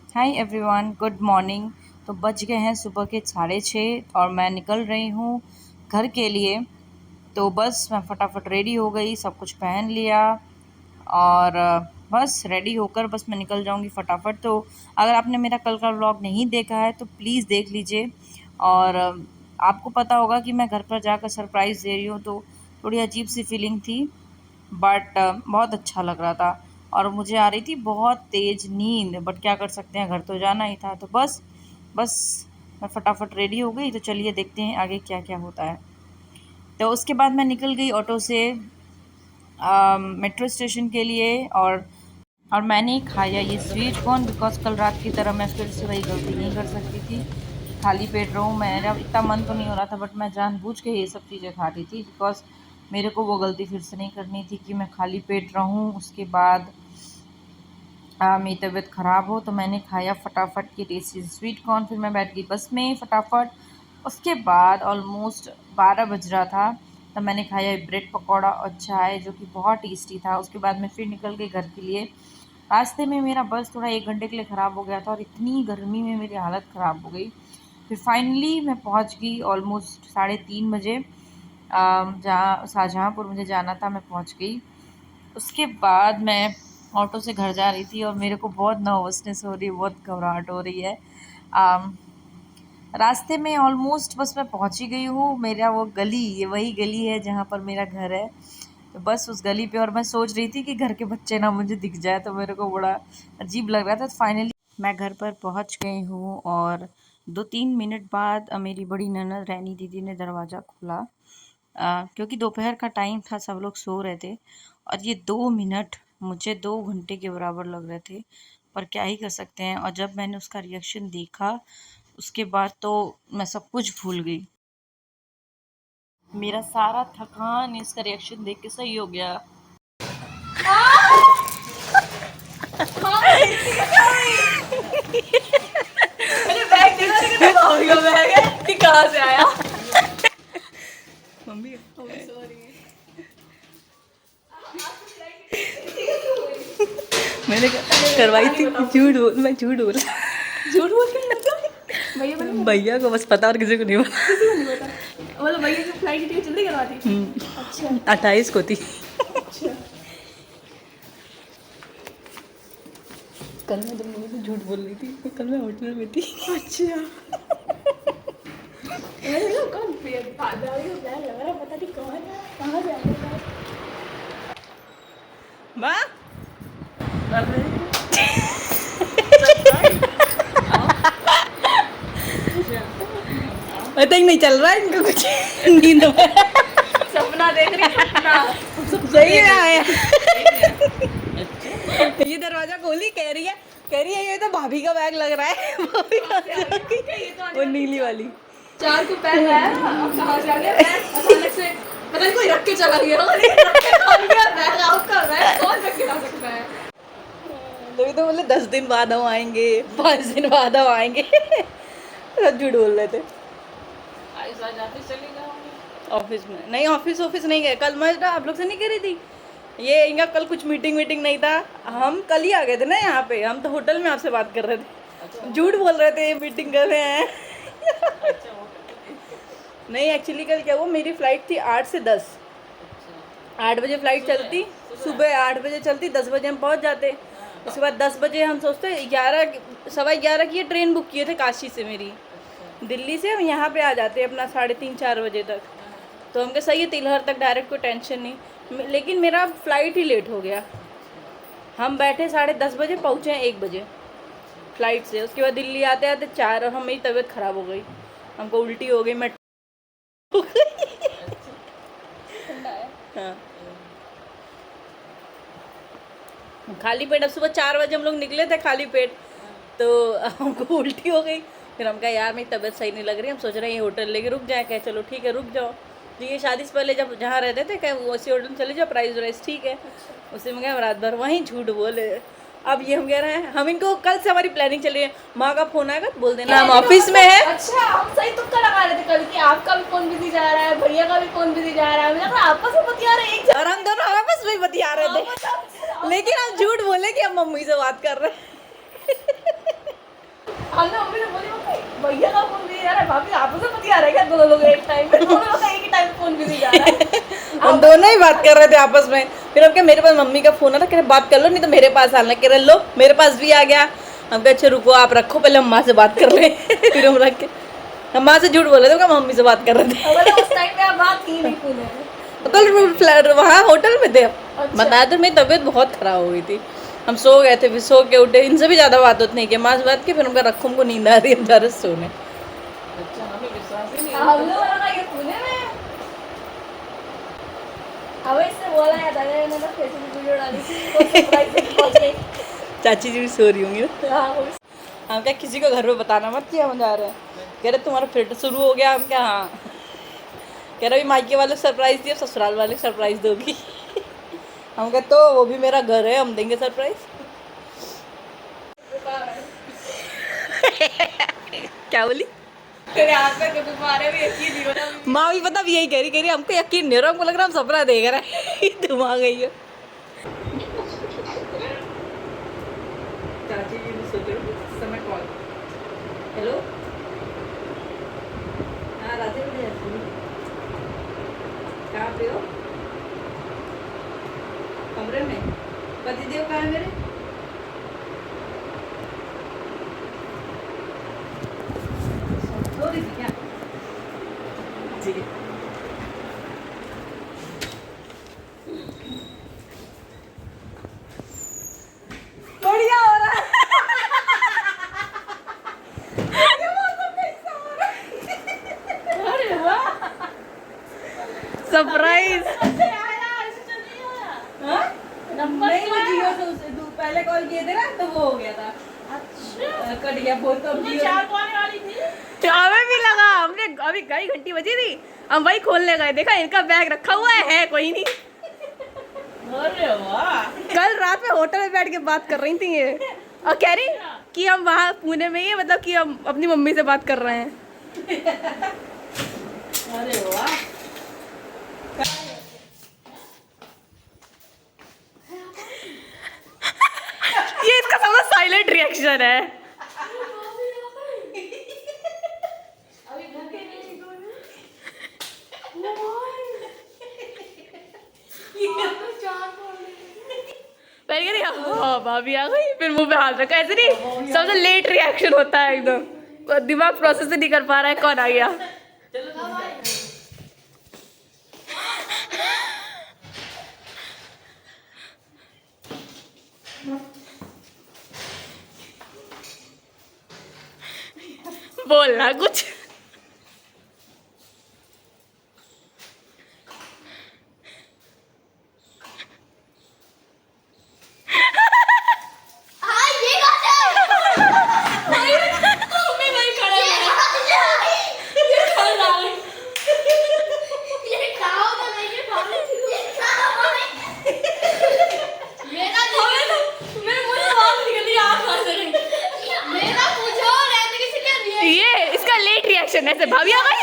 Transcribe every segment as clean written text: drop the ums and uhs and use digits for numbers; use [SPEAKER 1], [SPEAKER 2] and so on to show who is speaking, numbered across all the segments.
[SPEAKER 1] Hi everyone, good morning. तो बज गए हैं सुबह के 6:30 और मैं निकल रही हूँ घर के लिए। तो बस मैं फटाफट रेडी हो गई, सब कुछ पहन लिया और बस रेडी होकर बस मैं निकल जाऊँगी फटाफट। तो अगर आपने मेरा कल का व्लॉग नहीं देखा है तो प्लीज़ देख लीजिए। और आपको पता होगा कि मैं घर पर जाकर सरप्राइज़ दे रही हूँ, तो थोड़ी अजीब सी फीलिंग थी, बट बहुत अच्छा लग रहा था। और मुझे आ रही थी बहुत तेज़ नींद, बट क्या कर सकते हैं, घर तो जाना ही था। तो बस बस मैं फटाफट रेडी हो गई। तो चलिए देखते हैं आगे क्या क्या होता है। तो उसके बाद मैं निकल गई ऑटो से मेट्रो स्टेशन के लिए। और मैंने खाया ये स्वीट कॉर्न, बिकॉज कल रात की तरह मैं फिर से वही गलती नहीं कर सकती थी कि खाली पेट रहूँ। मेरा इतना मन तो नहीं हो रहा था, बट मैं जानबूझ के ये सब चीज़ें खा रही थी, बिकॉज मेरे को वो गलती फिर से नहीं करनी थी कि मैं खाली पेट रहूँ, उसके बाद मेरी तबीयत ख़राब हो। तो मैंने खाया फटाफट ये टेस्टी स्वीट कॉर्न, फिर मैं बैठ गई बस में फटाफट। उसके बाद ऑलमोस्ट 12 बज रहा था, तब मैंने खाया ब्रेड पकौड़ा और चाय, जो कि बहुत टेस्टी था। उसके बाद मैं फिर निकल गई घर के लिए। रास्ते में मेरा बस थोड़ा 1 घंटे के लिए ख़राब हो गया था और इतनी गर्मी में मेरी हालत ख़राब हो गई। फिर फाइनली मैं पहुंच गई ऑलमोस्ट 3:30 बजे। जहाँ शाहजहाँपुर मुझे जाना था, मैं पहुंच गई। उसके बाद मैं ऑटो से घर जा रही थी और मेरे को बहुत नर्वसनेस हो रही है, बहुत घबराहट हो रही है। अम, रास्ते में ऑलमोस्ट बस मैं पहुंच ही गई हूँ। मेरा वो गली, ये वही गली है जहाँ पर मेरा घर है। तो बस उस गली पे, और मैं सोच रही थी कि घर के बच्चे ना मुझे दिख जाए, तो मेरे को बड़ा अजीब लग रहा था। तो फाइनली मैं घर पर पहुंच गई हूँ और 2-3 मिनट बाद मेरी बड़ी ननद रैनी दीदी ने दरवाज़ा खोला। क्योंकि दोपहर का टाइम था, सब लोग सो रहे थे, और ये 2 मिनट मुझे 2 घंटे के बराबर लग रहे थे, पर क्या ही कर सकते हैं। और जब मैंने उसका रिएक्शन देखा, उसके बाद तो मैं सब कुछ भूल गई। मेरा सारा थकान इसका रिएक्शन देख के सही हो गया।
[SPEAKER 2] मैंने बैग देखा लेकिन मैं भाभी का बैग है कि कहाँ से आया।
[SPEAKER 1] Mummy
[SPEAKER 2] sorry.
[SPEAKER 1] मैंने करवाई थी, झूठ बोल, मैं झूठ बोल।
[SPEAKER 2] झूठ बोल के मतलब भैया बोले
[SPEAKER 1] भैया को बस पता और किसी को नहीं पता।
[SPEAKER 2] किसी को नहीं पता। मतलब भैया की फ्लाइट की टिकट जल्दी करवा दी। अच्छा
[SPEAKER 1] 28 को थी।
[SPEAKER 2] अच्छा।
[SPEAKER 1] कल मैं तुम लोगों से झूठ बोल रही थी, कल मैं होटल में थी।
[SPEAKER 2] अच्छा मैंने कहा कौन दादी का बैग लग रहा है, पता नहीं कौन है, कहाँ से आया।
[SPEAKER 1] वाह, पता ही नहीं चल रहा है इनको कुछ नींद में।
[SPEAKER 2] सपना देख रही सपना।
[SPEAKER 1] सही में आया। ये दरवाजा खोली, कह रही है ये तो भाभी का बैग लग रहा है। भाभी कहाँ से आ गई? वो नीली वाली।
[SPEAKER 2] चार को पैर लाया ना, अब कहाँ से आ गया बैग अचानक से, पता नहीं कोई रख के चला गया और ये रख के खा गया बैग। आपका बैग कौन रख के ला सकता है।
[SPEAKER 1] तभी तो बोले 10 दिन बाद हम आएंगे, 5 दिन बाद हम आएंगे। सब झूठ बोल रहे थे।
[SPEAKER 2] चली जाऊंगी
[SPEAKER 1] ऑफिस में नहीं, ऑफिस नहीं गए कल। मैं आप लोग से नहीं कह रही थी ये, इनका कल कुछ मीटिंग नहीं था। हम कल ही आ गए थे ना यहाँ पे, हम तो होटल में आपसे बात कर रहे थे। झूठ बोल रहे थे मीटिंग कर रहे हैं। नहीं, एक्चुअली कल क्या हुआ, मेरी फ्लाइट थी 8 से 10। 8 बजे फ्लाइट चलती, सुबह 8 बजे चलती, 10 बजे हम पहुँच जाते। उसके बाद 10 बजे हम सोचते 11, 11:15 की ट्रेन बुक किए थे काशी से मेरी, दिल्ली से हम यहाँ पे आ जाते अपना 3:30-4 बजे तक। तो हम कहे सही है, तिलहर तक डायरेक्ट, कोई टेंशन नहीं। लेकिन मेरा फ़्लाइट ही लेट हो गया। हम बैठे 10:30 बजे, पहुँचे 1 बजे फ्लाइट से। उसके बाद दिल्ली आते आते 4, और हम मेरी तबीयत ख़राब हो गई, हमको उल्टी हो गई, मैं हो गई। हाँ, खाली पेट। अब सुबह 4 बजे हम लोग निकले थे खाली पेट, तो हमको उल्टी हो गई। फिर हम कहा यार मेरी तबीयत सही नहीं लग रही, हम सोच रहे हैं ये होटल लेके रुक जाए। कहे चलो ठीक है रुक जाओ। तो ये शादी से पहले जब जहाँ रहते थे, कहे वो उसी होटल में चले जाओ, प्राइस वाइस ठीक है। उसी में गए, रात भर वहीं झूठ बोले। अब ये हम कह रहे हैं, हम इनको कल से हमारी प्लानिंग चली है, माँ का फ़ोन आएगा तो बोल देना हम ऑफिस में है।
[SPEAKER 2] अच्छा हम सही तुक्का लगा रहे थे कल कि आपका भी फोन बिजी जा रहा है, भैया का भी फोन बिजी जा रहा है। मैंने कहा आपस में बतिया रहे हैं,
[SPEAKER 1] और हम दोनों आपस में बतिया रहे थे, लेकिन हम झूठ बोले कि हम मम्मी से बात कर रहे हैं।
[SPEAKER 2] हमने मम्मी से बोली मम्मी भैया का फोन बिजी जा रहा है, भाभी आपस में बतिया रहे क्या दोनों लोग एक टाइम पे? दोनों लोग का एक ही टाइम पे फोन बिजी जा रहा है।
[SPEAKER 3] हम दोनों ही बात कर रहे थे आपस में। फिर हम क्या, मेरे पास मम्मी का फोन आ था, कह रहे बात कर लो नहीं तो मेरे पास आना। कह रहे लो मेरे पास भी आ गया। हम कहा अच्छा रुको आप रखो, पहले हम माँ से बात कर ले। फिर हम रख के हम माँ से झूठ बोले थे, हम मम्मी से बात कर रहे थे।
[SPEAKER 2] मतलब उस टाइम पे आप बात ही नहीं पुणे में।
[SPEAKER 3] कल वहाँ होटल में थे।
[SPEAKER 2] अच्छा।
[SPEAKER 3] बताया तो मेरी तबीयत बहुत खराब हो गई थी, हम सो गए थे, फिर सो के उठे। इनसे भी ज़्यादा बात होती नहीं की, माँ से बात की। फिर उनका रखो, हमको नींद आ रही है, हम जा रहे सोने।
[SPEAKER 2] हम लोग लगा ये पुणे में। अब इससे बोला या था मैंने तो फेसबुक वीडियो डाली थी, वो सरप्राइज पहुंच गई।
[SPEAKER 3] चाची जी भी सो रही होंगी ना।
[SPEAKER 2] हाँ, वो
[SPEAKER 3] हम क्या किसी को घर में बताना मत कि हम जा रहे हैं। कह रहे तुम्हारा फिर शुरू हो गया। हम क्या हाँ। कह रहे मायके वाले सरप्राइज दिए, ससुराल वाले सरप्राइज दोगी। हम कह तो वो भी मेरा घर है, हम देंगे सरप्राइज। क्या बोली?
[SPEAKER 2] तेरे हाथ में कभी मारे भी यकीन नहीं हो रहा।
[SPEAKER 3] माँ भी पता भी यही कह रही हमको यकीन नहीं हो रहा, हमको लग रहा हम सपना देख रहे हैं। तुम आ गई हो। चाची जी भी सोच रहे समय कॉल। हेलो हाँ राधे राधे। कहाँ पे हो? कमरे में। पतिदेव कहाँ है मेरे? सो रही थी क्या? जी बढ़िया हो रहा है।
[SPEAKER 2] अरे वाह,
[SPEAKER 3] सरप्राइज।
[SPEAKER 2] नंबर
[SPEAKER 3] नहीं वो जियो से उसे पहले कॉल किए थे ना, तो वो हो गया था।
[SPEAKER 2] अच्छा
[SPEAKER 3] कट गया फोन। तो जियो
[SPEAKER 2] चार पाने वाली थी।
[SPEAKER 3] हमें भी लगा, हमने अभी कई घंटी बजी थी, हम वही खोलने गए, देखा इनका बैग रखा हुआ है कोई नहीं।
[SPEAKER 2] अरे वाह,
[SPEAKER 3] कल रात में होटल में बैठ के बात कर रही थी ये, और कह रही कि हम वहाँ पुणे में ही है, मतलब कि हम अपनी मम्मी से बात कर रहे हैं।
[SPEAKER 2] अरे वाह।
[SPEAKER 3] ये इसका सबसे साइलेंट रिएक्शन है।
[SPEAKER 2] अभी घर के नहीं
[SPEAKER 3] पहले कह रही हाँ भाभी आ गई, फिर मुंह पे हाथ रखा। ऐसे नहीं, सबसे लेट रिएक्शन होता है एकदम, दिमाग प्रोसेस नहीं कर पा रहा है कौन आ गया। बोलना कुछ।
[SPEAKER 2] हाँ ये कौन है? मम्मी वहीं खड़े हैं। ये कौन आ गई? ये खाओ तो नहीं, ये भाभी ये खाओ नहीं। मेरा मेरे मुंह से आवाज निकली, आप कहां से रही? मेरा पूछो रहने किसी के लिए।
[SPEAKER 3] ये इसका लेट रिएक्शन है, ऐसे भाभी आ गई।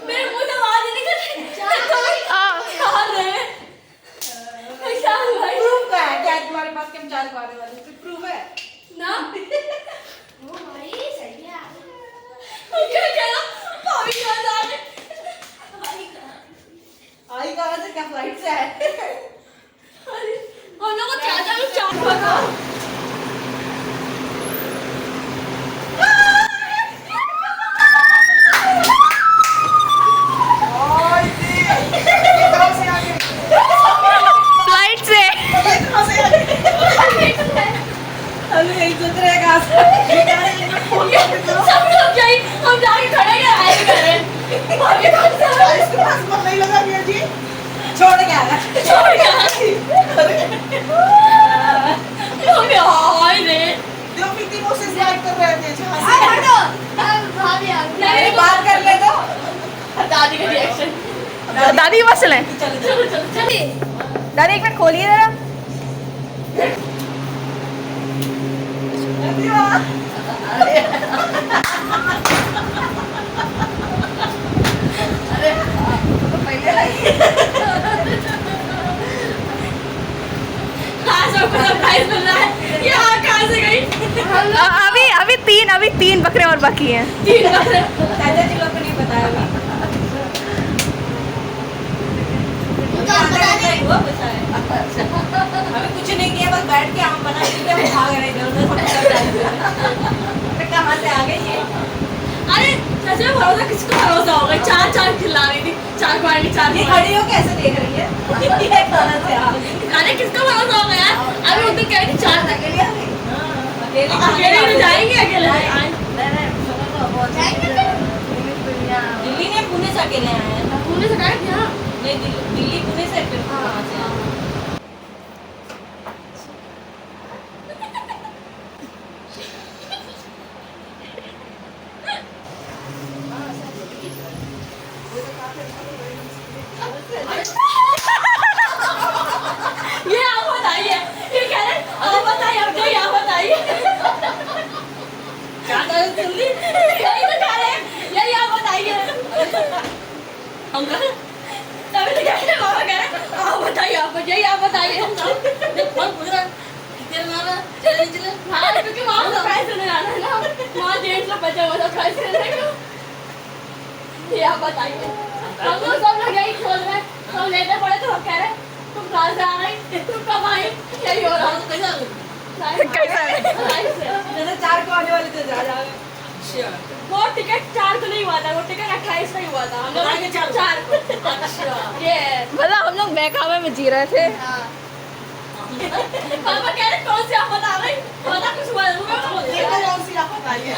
[SPEAKER 2] मेरे मुंह से आवाज ही निकल रही। चार है। चार भाई
[SPEAKER 3] तुम्हारे पास के हम चार को आने वाले प्रूफ है
[SPEAKER 2] ना। ओ भाई सही है। क्या कहना? भाभी कहां जा रहे?
[SPEAKER 3] आई कहाँ से, क्या फ्लाइट से है?
[SPEAKER 2] अरे हम लोग को चाचा पता।
[SPEAKER 3] फ्लाइट से। हम यही सोच रहे हैं कहाँ से।
[SPEAKER 2] सब लोग जाए, हम जाके खड़े हैं, आए करें। भाभी कौन सा?
[SPEAKER 3] इसके पास मत नहीं लगा भैया जी, छोड़ के आना।
[SPEAKER 2] छोड़ के मम्मी हाय रे।
[SPEAKER 3] जो प्रीति वो से बात कर रहे थे जहाँ
[SPEAKER 2] आ
[SPEAKER 3] से।
[SPEAKER 2] हटो। भाभी आ गई।
[SPEAKER 3] अरे बात कर ले तो।
[SPEAKER 2] दादी का रिएक्शन।
[SPEAKER 3] दादी बस चलें।
[SPEAKER 2] चलो चलो चलिए।
[SPEAKER 3] दादी एक मिनट खोलिए जरा।
[SPEAKER 4] अभी तीन बकरे और बाकी हैं।
[SPEAKER 3] चाचा जी लोग को नहीं बताया अभी। हुआ कुछ है? अभी कुछ नहीं किया, बस बैठ के आम बना के हम भाग रहे थे उधर कहाँ से आ गई ये?
[SPEAKER 2] अरे सच में भरोसा किसको भरोसा होगा? चार खिला रही थी, चार पानी चार
[SPEAKER 3] ये खड़ी हो कैसे देख रही है? ये कहाँ से आ गई?
[SPEAKER 2] अरे किसको भरोसा होगा यार? अभी उधर कह रही चार
[SPEAKER 3] अकेले आ गई?
[SPEAKER 2] अकेले में जाएंगे अकेले
[SPEAKER 3] दिल्ली ने पुणे से अकेले आए हैं।
[SPEAKER 2] पुणे से गए क्या?
[SPEAKER 3] नहीं, दिल्ली पुणे से फिर कहाँ से आए?
[SPEAKER 2] ये आप बताइए, ये कह रहे आप बताइए, अब ये आप बताइए क्या कर जल्दी यही तो कह रहे हैं, यही आप बताइए हम तभी तो कह रहे बाबा कह रहे आप बताइए, यही आप बताइए बहुत पूछ रहा कितने मारा चले चले। हाँ क्योंकि वहाँ तो प्राइस लेने जाना है ना, वहाँ 150 बचा हुआ था प्राइस लेने का। ये आप बताइए, हम लोग सब लोग यही खोल रहे हैं, सब लेते पड़े तो हम कह रहे तुम कहाँ से आ रही, तुम कब आई, यही हो रहा है। कैसा
[SPEAKER 3] जैसे 4 को आने वाले थे जा जाओगे।
[SPEAKER 2] वो टिकट 4 को नहीं हुआ था, वो टिकट 28 को ही हुआ था। हम लोग 4 को। अच्छा ये
[SPEAKER 4] मतलब हम लोग बहकावे में जी रहे थे।
[SPEAKER 2] पापा कह रहे कौन सी आप बता रही, बता कुछ हुआ है
[SPEAKER 3] कौन सी आप बताइए?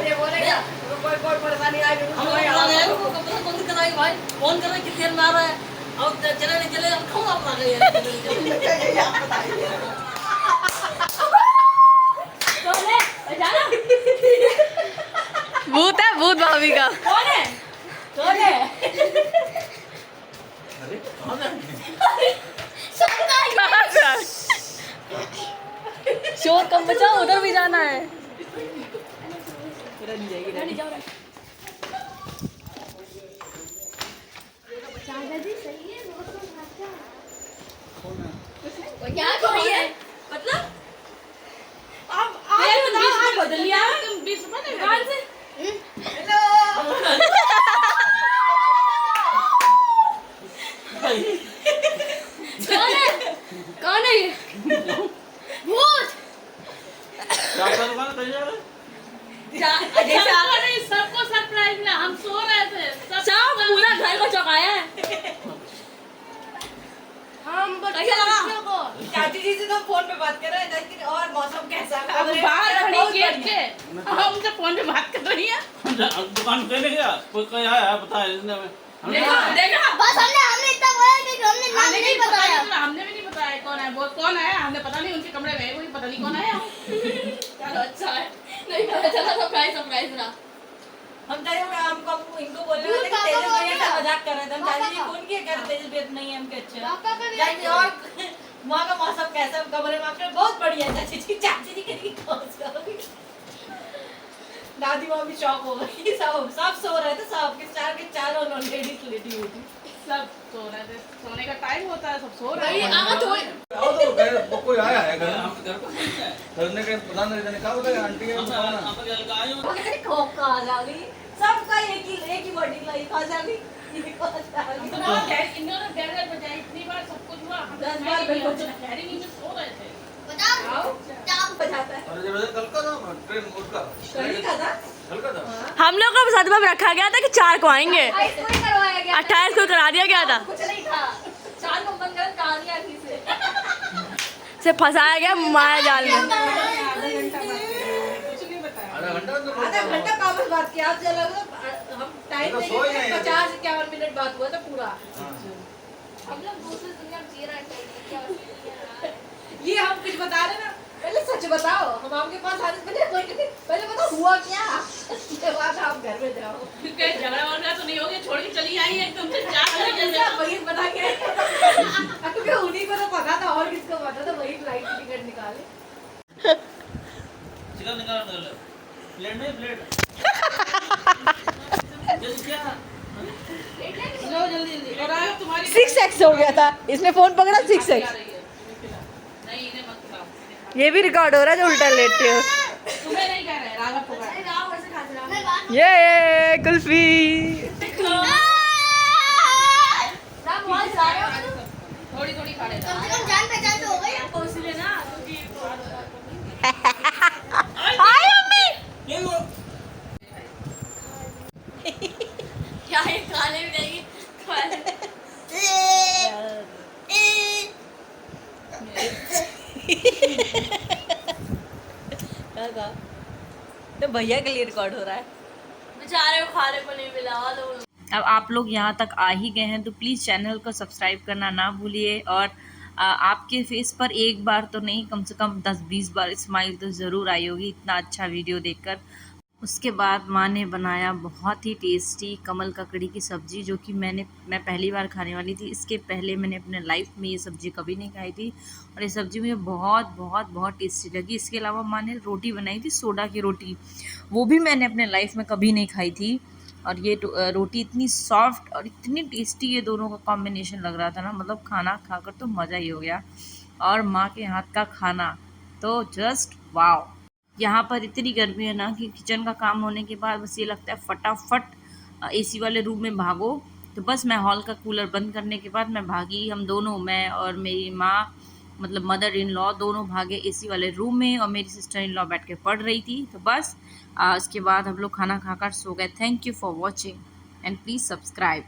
[SPEAKER 3] ये बोलेगा कोई परेशानी आई तो
[SPEAKER 2] कब तक बंद कराई भाई, फोन कर रहे कितने मार रहा है, अब चले नहीं चले हम कौन आप गए
[SPEAKER 3] ये आप बताइए।
[SPEAKER 2] कौन है जाना?
[SPEAKER 4] भूत है, भूत भाभी का।
[SPEAKER 2] कौन है? कौन है?
[SPEAKER 4] शोर कम बचाओ, उधर भी जाना है।
[SPEAKER 2] क्या कोई है मतलब आप बताओ, आप बदल लिया तुम 20 रुपए दे कौन से? कौन है? कौन है ये? भूत। सबको सरप्राइज मिला, हम सो रहे थे, सब पूरा घर को चौंकाया है। हम कैसा लगा?
[SPEAKER 3] चाची जी से तो फोन पे बात कर रहे हैं, लेकिन और मौसम कैसा है?
[SPEAKER 2] अब बाहर खड़ी गेट के हमसे फोन पे बात कर रही है।
[SPEAKER 5] दुकान पे नहीं गया कोई आया बता
[SPEAKER 2] देखा
[SPEAKER 6] बस हमने इतना बोला कि हमने नाम नहीं बताया।
[SPEAKER 2] हमने भी नहीं बताया कौन है, वो कौन है हमने पता नहीं, उनके कमरे में कोई पता नहीं कौन आया। चलो अच्छा है, नहीं पता चला सरप्राइज रहा।
[SPEAKER 3] हम हमको इनको बोलने वाले थे कि तेजस भैया से मजाक कर रहे थे। हम चाची जी फोन किया कह रहे तेजस भैया नहीं है हमके अच्छे। चाची और वहाँ का मौसम कैसा है कमरे में आपके? बहुत बढ़िया है चाची जी। चाची जी कहेगी कौन सा? दादी माँ भी शॉक हो गई। सब सो रहे थे, सब के चार लेडीज लेटी हुई थी।
[SPEAKER 2] सब सो रहे थे, सोने का टाइम होता है, सब सो रहे हैं।
[SPEAKER 5] कोई आया है घर करने के पता नहीं जाने क्या बताया आंटी के
[SPEAKER 3] सबका एक ही बॉडी लाई खा जानी।
[SPEAKER 2] इन्होंने डर बजाई इतनी बार, सब कुछ हुआ,
[SPEAKER 3] 10 बार बिल्कुल
[SPEAKER 2] शहरी नीचे सो रहे थे।
[SPEAKER 6] बताओ
[SPEAKER 3] काम बजाता है।
[SPEAKER 5] अरे जब कल का था ट्रेन उसका
[SPEAKER 3] कल का था।
[SPEAKER 5] कल का था
[SPEAKER 4] हम लोग को सदमा में रखा गया था कि 4 को आएंगे, 28 को करा दिया गया था।
[SPEAKER 2] कुछ नहीं था, 4 को बंद कर कहानियां थी
[SPEAKER 4] से फंसाया गया माया जाल में।
[SPEAKER 5] आधा
[SPEAKER 3] घंटा काबल बात किया। आप चलो हम टाइम
[SPEAKER 5] तो सोए नहीं।
[SPEAKER 3] 50-51 मिनट बात हुआ था पूरा।
[SPEAKER 6] हम लोग दूसरी दुनिया में जी रहे हैं।
[SPEAKER 3] ये हम कुछ बता रहे ना, पहले सच बताओ। हम आपके पास आने से पहले बताओ हुआ क्या? उसके बाद आप घर में जाओ।
[SPEAKER 2] झगड़ा वगड़ा तो नहीं हो गया, छोड़ के चली आई एकदम से 4 बजे
[SPEAKER 3] वही बता के क्योंकि उन्हीं को तो पता था, और किसको पता था? वही फ्लाइट की टिकट निकाले।
[SPEAKER 5] चिकन निकाल प्लेट नहीं प्लेट जैसे क्या
[SPEAKER 2] लो जल्दी और आयो तुम्हारी
[SPEAKER 4] 6x हो गया था, इसने फोन पकड़ा 6x।
[SPEAKER 2] नहीं इन्हें मत खिलाओ, इन्हें
[SPEAKER 3] ये भी रिकॉर्ड हो रहा है जो उल्टा लेटे हो।
[SPEAKER 1] तुम्हें नहीं कह रहे, राघव को कह रहे।
[SPEAKER 6] मैं बात
[SPEAKER 3] ये कुल्फी।
[SPEAKER 6] राम बहुत सारे हो ना तुम।
[SPEAKER 1] थोड़ी थोड़ी खा लेता।
[SPEAKER 6] कम से कम जान पहचान तो हो गई।
[SPEAKER 3] हाय मम्मी।
[SPEAKER 4] क्या ये खाने भी देगी
[SPEAKER 3] तो भैया के लिए रिकॉर्ड हो रहा है।
[SPEAKER 4] बेचारे को खाने को नहीं मिला लोग।
[SPEAKER 1] अब आप लोग यहाँ तक आ ही गए हैं तो प्लीज़ चैनल को सब्सक्राइब करना ना भूलिए, और आपके फेस पर एक बार तो नहीं, कम से कम 10-20 बार स्माइल तो ज़रूर आई होगी इतना अच्छा वीडियो देखकर। उसके बाद माँ ने बनाया बहुत ही टेस्टी कमल ककड़ी की सब्ज़ी, जो कि मैं पहली बार खाने वाली थी। इसके पहले मैंने अपने लाइफ में ये सब्ज़ी कभी नहीं खाई थी, और ये सब्ज़ी मुझे बहुत बहुत बहुत टेस्टी लगी। इसके अलावा माँ ने रोटी बनाई थी, सोडा की रोटी, वो भी मैंने अपने लाइफ में कभी नहीं खाई थी। और ये रोटी इतनी सॉफ्ट और इतनी टेस्टी, ये दोनों का कॉम्बिनेशन लग रहा था ना, मतलब खाना खाकर तो मज़ा ही हो गया। और माँ के हाथ का खाना तो जस्ट वाव। यहाँ पर इतनी गर्मी है ना कि किचन का काम होने के बाद बस ये लगता है फटाफट एसी वाले रूम में भागो। तो बस मैं हॉल का कूलर बंद करने के बाद मैं भागी, हम दोनों, मैं और मेरी माँ, मतलब मदर इन लॉ, दोनों भागे एसी वाले रूम में, और मेरी सिस्टर इन लॉ बैठ के पढ़ रही थी। तो बस उसके बाद हम लोग खाना खाकर सो गए। Thank you for watching and please subscribe.